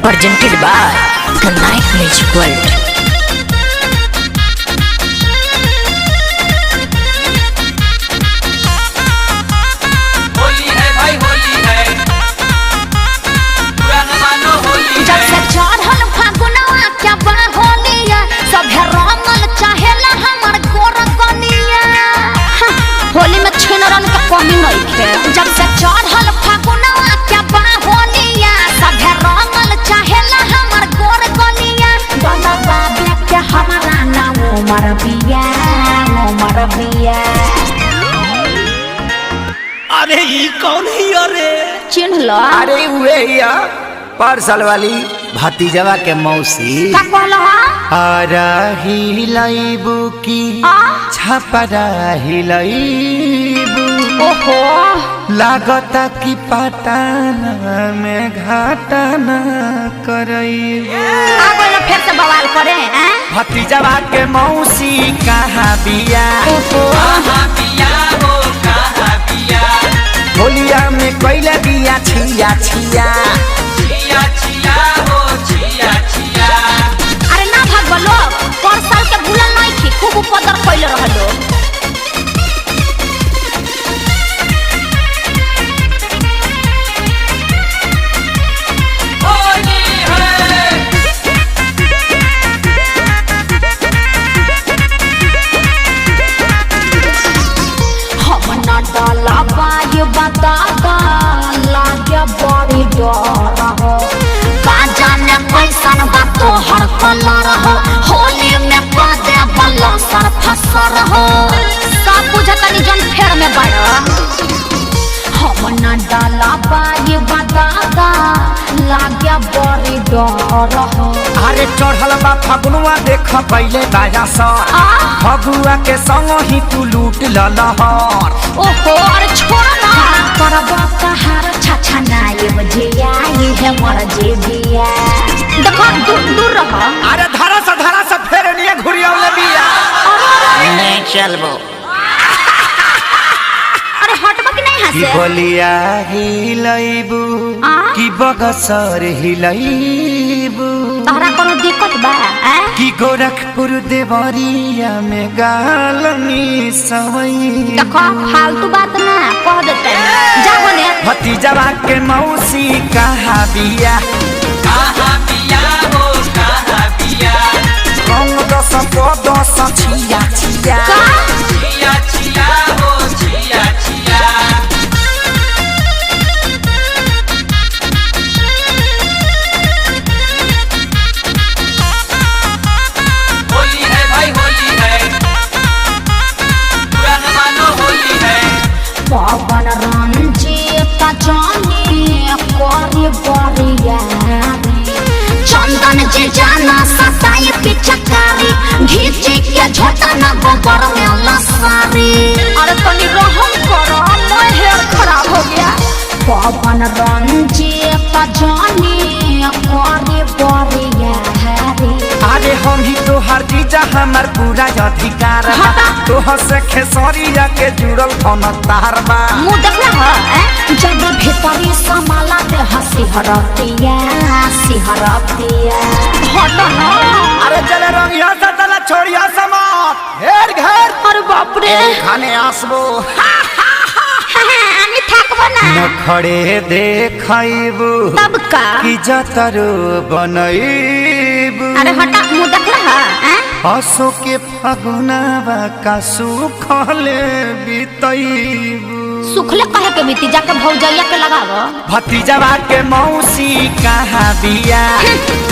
presented by the Night Music World. Holi में छिनरन का कमी नहीं है। जब से चढ़ल फागुनवा क्या बा होलिया सभे रंगल चाहेला हमर गोर गलिया बाबा बाबे के हमारा नाम उमर बिया। अरे ये कौन है अरे चिन्ह लो। अरे वे या पार्सल वाली भतीजवा के मौसी का कहलो आरा हिलाइबू की छपरा हिलाइबू। ओहो लागता की पटाना में घाटाना करइबू। आगो ना फिर से बवाल करे हैं। भतीजवा के मौसी कहाँ बिया कहाँ बिया हो कहाँ बिया होलिया में कोइला बिया छिया छिया छिया छिया हो छिया छिया। अरे ना भागो लोग पर साल के भूलल नहीं थी खूब उपद्र कइले रहलो। होली है हम ना डाला बाय बताता लागे बड़ी डर हो का जाने कैसन बात तो हर कलर हो होली में पादे बल्ला सर फसर हो सब बुझतनी जन फेर में बड़ा हम ना डाला बाय बताता लागे बड़ी डर हो। अरे चढ़ल बा फगुआ देख पहले बाजा सर फगुआ के संग ही तू लूट ललहर। ओहो अरे छोड़ ना करबो कहार छछा नाये बजिया ये है मोर जेबिया। देखो दूर रहो। अरे धरा से फेर नहीं घुरियावले बिया नहीं चलबो। अरे हटबो कि नहीं की हंसे बोलिया हिलाइबू की बगसर हिलाइबू। तोहरा कोनो दिक्कत बा की गोरखपुर देवरिया में गालनी सवई। देखो फालतू बात ना कह देते जा बोले। भतीजवा के मौसी कहाँ बिया कहाँ बिया हो कहाँ बिया रंग दस दस छिया छिया छिया छिया हो छिया छिया। होली है भाई होली है पुराना मानो होली है। पवन रंजीत जानी कोरी बरिया चंदन जे जाना सताई पिचकारी घीचे के झोटा न गोबर में लसारी। अरे तनी रहम करो मैं हेयर खराब हो गया। पवन रंजीत जानी कोरी बरिया अरे हम ही तो हर चीज हमार पूरा अधिकार बा तोह से खेसरिया के जुड़ल फोन तार बा। मुँह देखला है जब भीतरी समाला दे हंसी हरतिया हट ना। अरे चले रंगिया से चला छोड़िया समात घेर घेर। अरे बाप रे खाने आसबो আমি থাকবো না नखड़े देखैबू तब का। की जतरो बनैबू। अरे हटा मुँह देखला है हसो के फगुनावा का सुखले बितैबू। सुखले कहे के बीती जाके भौजैया के लगावो। भतीजवा के मौसी कहाँ बिया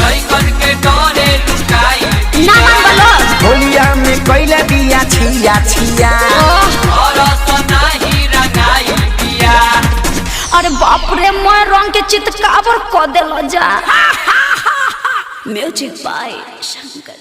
लइकन के डरे लुकाई ना मान बोलो। होलिया में कैला बिया छिया छिया और नहीं रंगाई बिया। अरे बाप रे मैं रंग के चितकाबर क देलो जा। Music by Shankar.